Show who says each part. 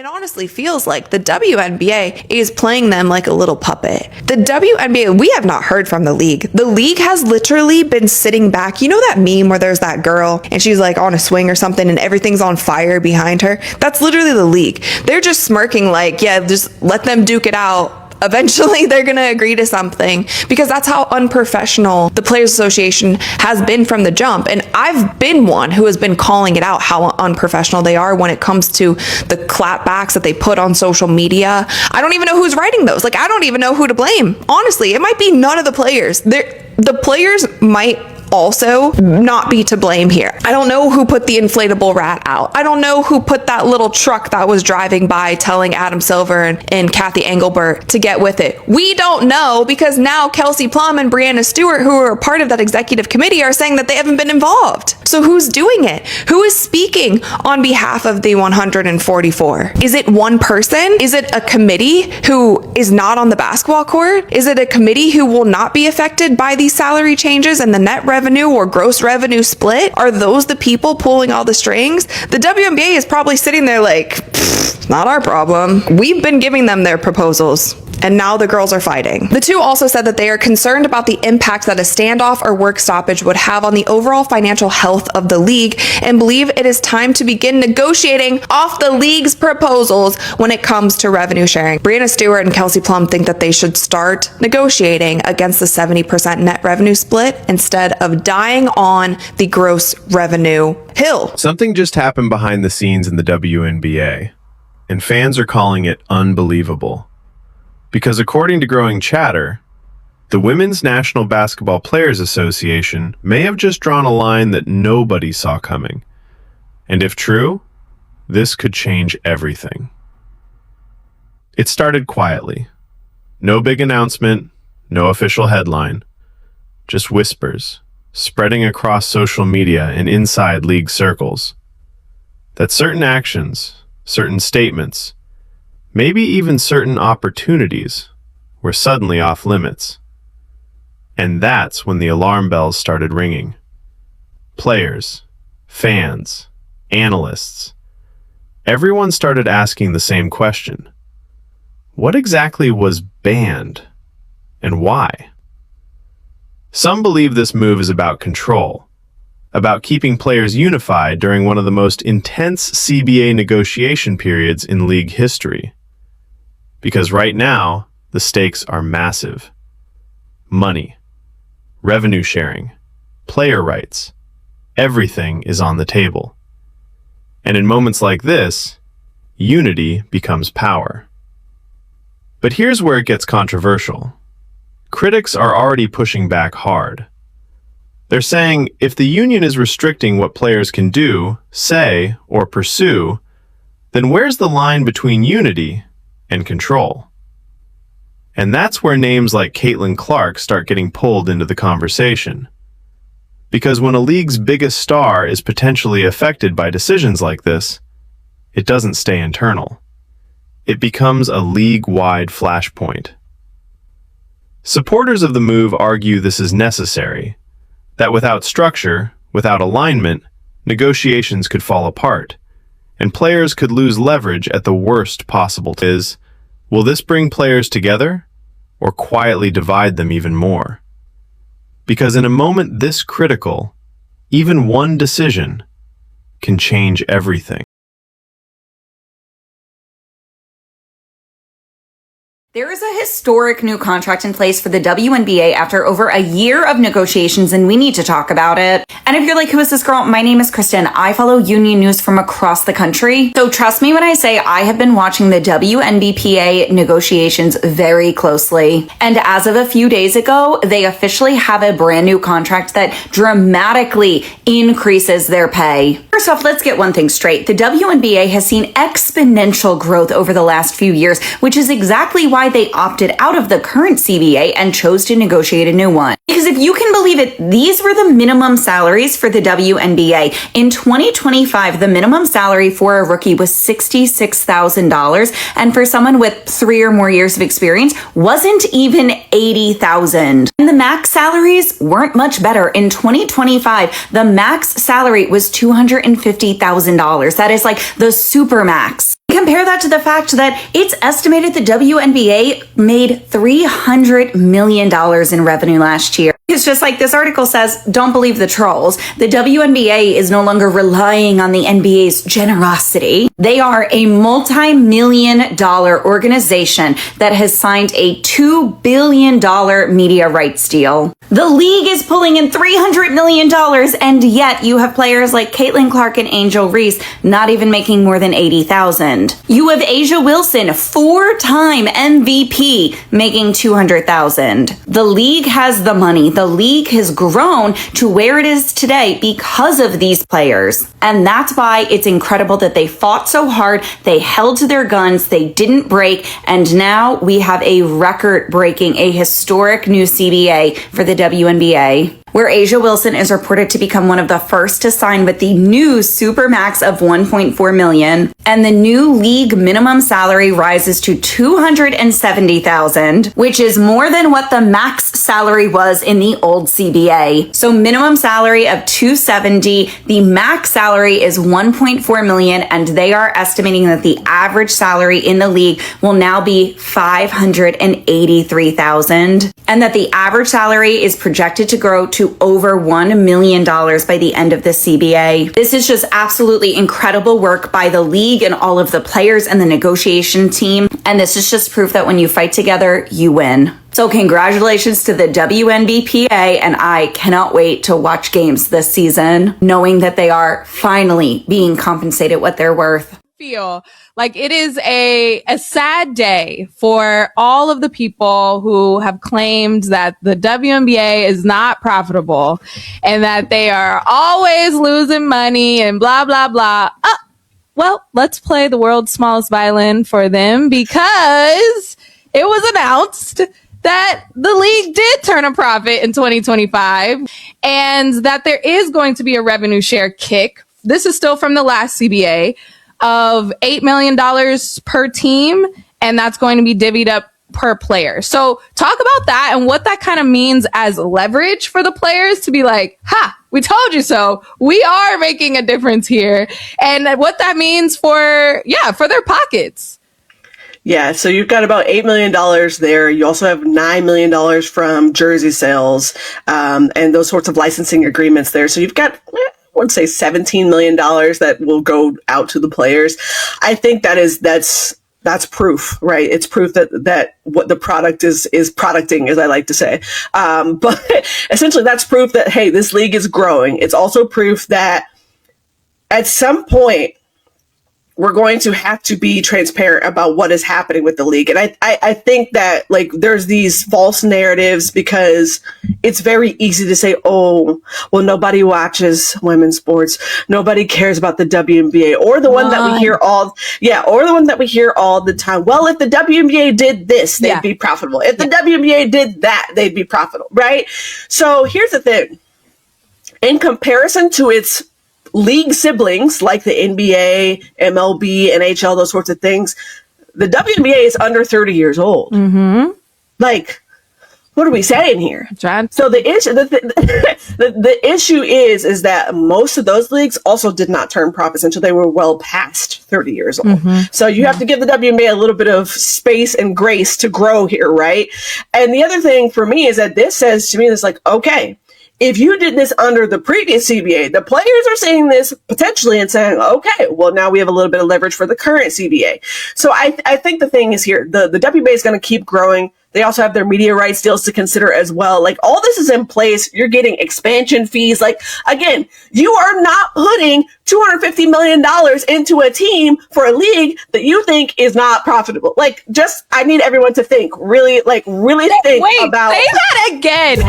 Speaker 1: It honestly feels like the WNBA is playing them like a little puppet. The WNBA, we have not heard from the league. The league has literally been sitting back. You know that meme where there's that girl and she's like on a swing or something and everything's on fire behind her? That's literally the league. They're just smirking like, yeah, just let them duke it out. Eventually, they're going to agree to something, because that's how unprofessional the Players Association has been from the jump. And I've been one who has been calling it out, how unprofessional they are when it comes to the clapbacks that they put on social media. I don't even know who's writing those. Like, I don't even know who to blame. Honestly, it might be none of the players. The players might also not be to blame here. I don't know who put the inflatable rat out. I don't know who put that little truck that was driving by telling Adam Silver and Kathy Engelbert to get with it. We don't know, because now Kelsey Plum and Breanna Stewart, who are a part of that executive committee, are saying that they haven't been involved. So who's doing it? Who is speaking on behalf of the 144? Is it one person? Is it a committee who is not on the basketball court? Is it a committee who will not be affected by these salary changes and the net revenue or gross revenue split? Are those the people pulling all the strings? The WNBA is probably sitting there like, not our problem. We've been giving them their proposals, and now the girls are fighting. The two also said that they are concerned about the impact that a standoff or work stoppage would have on the overall financial health of the league, and believe it is time to begin negotiating off the league's proposals when it comes to revenue sharing. Breanna Stewart and Kelsey Plum think that they should start negotiating against the 70% net revenue split instead of dying on the gross revenue hill.
Speaker 2: Something just happened behind the scenes in the WNBA, and fans are calling it unbelievable. Because according to growing chatter, the Women's National Basketball Players Association may have just drawn a line that nobody saw coming. And if true, this could change everything. It started quietly. No big announcement, no official headline, just whispers spreading across social media and inside league circles that certain actions, certain statements, maybe even certain opportunities were suddenly off limits. And that's when the alarm bells started ringing. Players, fans, analysts, everyone started asking the same question. What exactly was banned, and why? Some believe this move is about control, about keeping players unified during one of the most intense CBA negotiation periods in league history. Because right now, the stakes are massive. Money, revenue sharing, player rights, everything is on the table. And in moments like this, unity becomes power. But here's where it gets controversial. Critics are already pushing back hard. They're saying if the union is restricting what players can do, say, or pursue, then where's the line between unity and control? And that's where names like Caitlin Clark start getting pulled into the conversation. Because when a league's biggest star is potentially affected by decisions like this, it doesn't stay internal. It becomes a league-wide flashpoint. Supporters of the move argue this is necessary, that without structure, without alignment, negotiations could fall apart, and players could lose leverage at the worst possible time. Will this bring players together, or quietly divide them even more? Because in a moment this critical, even one decision can change everything.
Speaker 3: There is a historic new contract in place for the WNBA after over a year of negotiations, and we need to talk about it. And if you're like, who is this girl? My name is Kristen. I follow union news from across the country. So trust me when I say I have been watching the WNBPA negotiations very closely. And as of a few days ago, they officially have a brand new contract that dramatically increases their pay. First off, let's get one thing straight. The WNBA has seen exponential growth over the last few years, which is exactly why they opted out of the current CBA and chose to negotiate a new one. Because if you can believe it, these were the minimum salaries for the WNBA. In 2025, the minimum salary for a rookie was $66,000, and for someone with 3 or more years of experience, wasn't even $80,000. And the max salaries weren't much better. In 2025, the max salary was $250,000. That is like the super max. Compare that to the fact that it's estimated the WNBA made $300 million in revenue last year. It's just like this article says, don't believe the trolls. The WNBA is no longer relying on the NBA's generosity. They are a multi-million-dollar organization that has signed a $2 billion media rights deal. The league is pulling in $300 million, and yet you have players like Caitlin Clark and Angel Reese not even making more than $80,000. You have Asia Wilson, 4-time MVP, making $200,000. The league has the money. The league has grown to where it is today because of these players. And that's why it's incredible that they fought so hard. They held to their guns. They didn't break. And now we have a record-breaking, a historic new CBA for the WNBA, where Asia Wilson is reported to become one of the first to sign with the new supermax of $1.4 million, and the new league minimum salary rises to $270,000, which is more than what the max salary was in the old CBA. So minimum salary of $270,000, the max salary is $1.4 million, and they are estimating that the average salary in the league will now be $583,000, and that the average salary is projected to grow to over $1 million by the end of the CBA. This is just absolutely incredible work by the league and all of the players and the negotiation team. And this is just proof that when you fight together, you win. So congratulations to the WNBPA, and I cannot wait to watch games this season, knowing that they are finally being compensated what they're worth.
Speaker 4: Feel like it is a sad day for all of the people who have claimed that the WNBA is not profitable and that they are always losing money and blah, blah, blah. Well, let's play the world's smallest violin for them, because it was announced that the league did turn a profit in 2025 and that there is going to be a revenue share kick. This is still from the last CBA of $8 million per team, and that's going to be divvied up per player. So talk about that and what that kind of means as leverage for the players to be like, ha, we told you so. We are making a difference here. And what that means for their pockets.
Speaker 5: Yeah, so you've got about $8 million there. You also have $9 million from jersey sales, and those sorts of licensing agreements there. So you've got, I would say, $17 million that will go out to the players. I think that's proof, right? It's proof that what the product is producting, as I like to say. But essentially that's proof that, hey, this league is growing. It's also proof that at some point we're going to have to be transparent about what is happening with the league. And I think that, like, there's these false narratives because it's very easy to say, oh, well, nobody watches women's sports. Nobody cares about the WNBA, or the one that we hear all the time. Well, if the WNBA did this, they'd be profitable. If the WNBA did that, they'd be profitable, right? So here's the thing. In comparison to its league siblings like the NBA, MLB, NHL, those sorts of things, the WNBA is under 30 years old. Mm-hmm. Like, what are we saying here?
Speaker 4: John.
Speaker 5: So the issue, the issue is that most of those leagues also did not turn profits until they were well past 30 years old. Mm-hmm. So you have to give the WNBA a little bit of space and grace to grow here, right? And the other thing for me is that this says to me, it's like, okay, if you did this under the previous CBA, the players are seeing this potentially and saying, okay, well, now we have a little bit of leverage for the current CBA. So I think the thing is here, the WNBA is going to keep growing. They also have their media rights deals to consider as well. Like, all this is in place. You're getting expansion fees. Like, again, you are not putting $250 million into a team for a league that you think is not profitable. Like, just, I need everyone to think, really think about.
Speaker 4: Say that again.